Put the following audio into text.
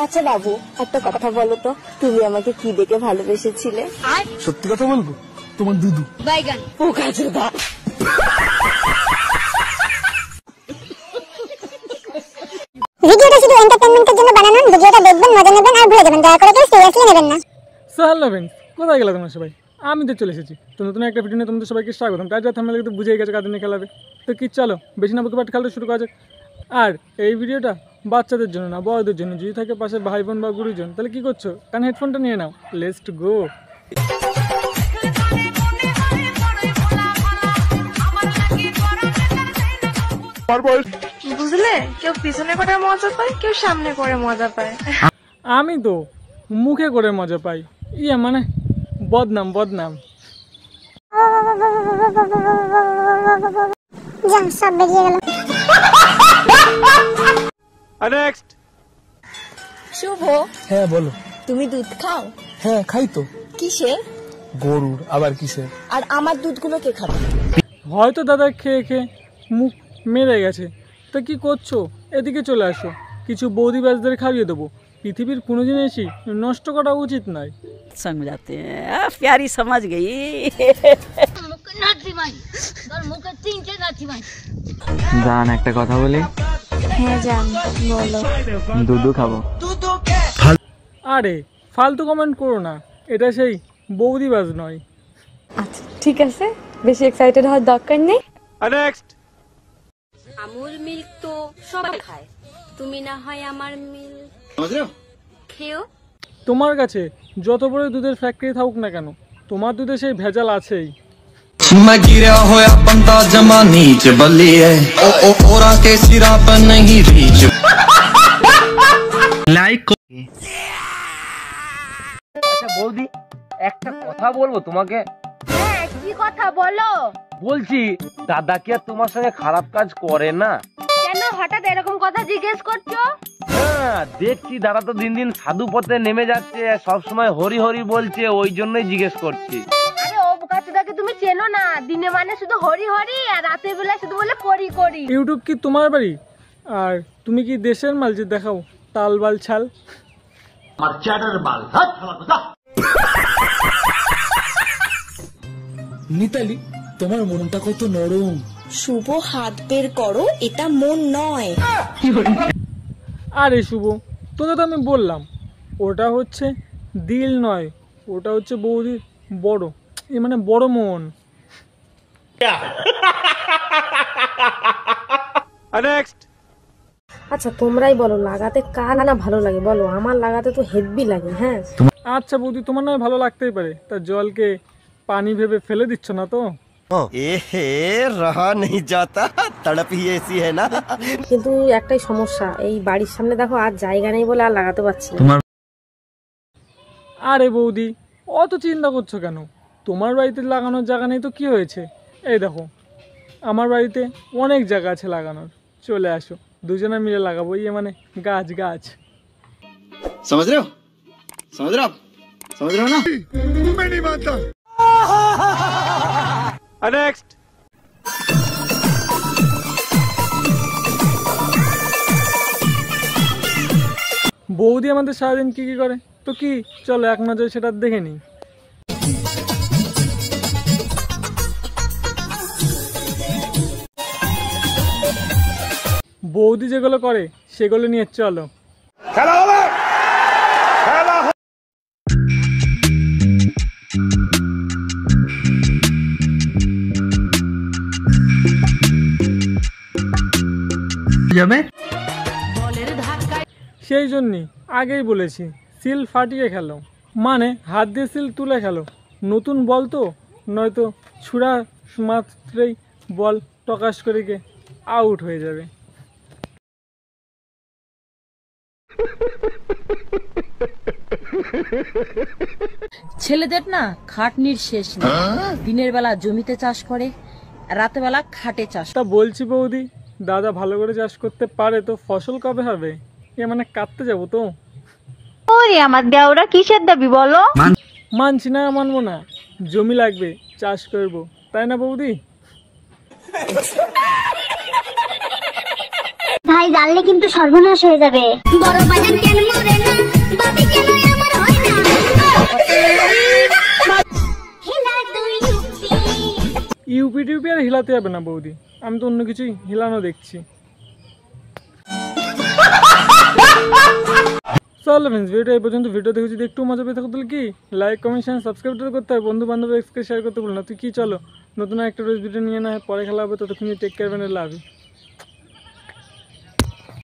আচ্ছা বাবু, একটা কথা বলো তো, তুমি আমাকে কি দেখে ভালোবেসেছিলে? সত্যি কথা বলবো, তোমার দুদু। বাইগান পোকা চোদা। ভিডিওটা শুধু এন্টারটেইনমেন্টের জন্য বানানো, ভিডিওটা দেখবেন, মজা নেবেন আর ভুলে যাবেন, দয়া করে কেউ সিরিয়াসলি নেবেন না। হ্যালো ফ্রেন্ডস, কোথায় গেলে তোমরা সবাই? আমি তো চলে এসেছি তো নতুন একটা ভিডিও নিয়ে তোমাদের সবাইকে স্বাগতম। তাই যা থাম্বনেল কিন্তু বুঝেই গেছে কাদের নিয়ে খেলাবে। তো কি চলো বেশি না বকে বাট খেলাটা শুরু করা যাক। আর এই ভিডিওটা বাচ্চাদের জন্য না, বড়দের জন্য। যদি থাকে পাশে ভাই বোন বা গুরুজন, তাহলে কি করছো? কারণ হেডফোনটা নিয়ে নাও, লেটস গো। বুঝলে, কেউ পিছনে করে মজা পায়, কেউ সামনে করে মজা পায়। আমি তো মুখে করে মজা পাই। ইয়ে মানে বদনাম বদনাম। যা সব বেরিয়ে গেল। নেক্সট। শুভ, হ্যাঁ বলো। তুমি দুধ খাও? হ্যাঁ খাই তো। কিসের? গরুর। আবার কিসের? আর আমার দুধগুলো কে খাবে? হয়তো দাদা খেয়ে খেয়ে মুখ মেরে গেছে। তা কি করছো? এদিকে চলে আসো, কিছু বৌদি ব্যাচদের খাইয়ে দেবো। পৃথিবীর কোনো জিনিসই নষ্ট করা উচিত নয়। समझाते हैं प्यारी समझ गई। জান একটা কথা বলি? হ্যাঁ জান, বলো। দুধু খাবো। আরে ফালতু কমেন্ট করো না, এটা সেই বৌদি ব্যাচ নয়। আচ্ছা ঠিক আছে, বেশি এক্সাইটেড হওয়ার দরকার নেই। নেক্সট। আমুল মিল্ক তো সবাই খায়, তুমি না হয় আমার মিল্ক খেও। তোমার কাছে যত বড় দুধের ফ্যাক্টরি থাকুক না কেন, তোমার দুধে সেই ভেজাল আছেই। मैं गिरा होया बंदा जमा नीच बल्लिए ओ ओरा के सिरा पर नहीं रीच लाइक। আচ্ছা বৌদি, একটা কথা বলবো তোমাকে? হ্যাঁ, কি কথা বলো? বলছি দাদা কি আর তোমার সঙ্গে খারাপ কাজ করে না? কেন হঠাৎ এরকম কথা জিজ্ঞেস করছো? হ্যাঁ দেখছি দাদা তো দিন দিন সাধু পথে নেমে যাচ্ছে, সব সময় হরি হরি বলছে, ওই জন্যই জিজ্ঞেস করছি। আরে ও বোকাচোদাকে তুমি চেনো না, দিনে মানে শুধু হরি হরি আর রাতের বেলা শুধু বলে করি করি। ইউটিউব কি তোমার বাড়ি? আর তুমি কি দেশের মাল যে দেখাও তাল বাল ছাল? মিতালি, তোমার মনটা কত নরম। শুভ, হাত বের করো, এটা মন নয়। আরে শুভ, তোকে তো আমি বললাম ওটা হচ্ছে দিল নয়, ওটা হচ্ছে বৌদির বড় মানে বড় মন। নেক্সট। আচ্ছা তোমরাই বলো, লাগাতে কার না ভালো লাগে বলো? আমার লাগাতে তো হেভি লাগে। হ্যাঁ আচ্ছা বৌদি, তোমার নয় ভালো লাগতেই পারে, তা জলকে পানি ভেবে ফেলে দিচ্ছ না তো? रहा नहीं जाता, तड़प ही ऐसी है ना। কিন্তু একটাই সমস্যা, এই বাড়ির সামনে দেখো আর জায়গা নেই বলে আর লাগাতে পারছি না। আরে বৌদি, অত চিন্তা করছো কেন? তোমার বাড়িতে লাগানোর জায়গা নেই তো কি হয়েছে? এই দেখো আমার বাড়িতে অনেক জায়গা আছে লাগানোর, চলে আসো, দুজনে মিলে লাগাবো। ইয়ে মানে গাছ গাছ। समझ रहे हो? समझ रहे हो आप? समझ रहे हो ना? मैं नहीं मानता। नेक्स्ट। বৌদি আমাদের সারাদিন কি কি করে তো কি, চলো এক নজরে সেটা দেখে নিই। বৌদি যেগুলো করে সেগুলো নিয়ে চলো খেলা হবে। সেই জন্যই আগেই বলেছি, সিল ফাটিয়ে খেলো, মানে হাত দিয়ে সিল তুলে খেলো। নতুন বল তো, নয়তো ছুড়া মাত্রই বল টকাশ করে গিয়ে আউট হয়ে যাবে। ছেলেদের না খাটনির শেষ নেই, দিনের বেলা জমিতে চাষ করে, রাতে বেলা খাটে চাষ। তা বলছি বৌদি, দাদা ভালো করে চাষ করতে পারে তো ফসল কবে হবে? এ মানে কাটতে যাবো তো। ওরে আমার দেওরা কিসের দাবি বলো? মানছি না, মানবো না, জমি লাগবে, চাষ করবো, তাই না বৌদি? ভাই জানলে কিন্তু সর্বনাশ হয়ে যাবে। বড় বাজার কেন মরে না, বাবি কেন আমার হয় না। ইউপি টিউপি আর হিলাতে যাবে না বৌদি, আমি তো অন্য কিছুই হিলানো দেখছি। চলো ফ্রেন্ডস, ভিডিওটা এই পর্যন্ত। ভিডিও দেখে যদি একটু মজা পেয়ে থাকো তাহলে কি লাইক কমেন্ট শেয়ার সাবস্ক্রাইব করতে হবে, বন্ধু বান্ধব এক্সকে শেয়ার করতে বলো না। তুই কি চলো নতুন একটা রোজ ভিডিও নিয়ে না পরে খেলা হবে, ততক্ষণ টেক কেয়ার, লাভ ইউ।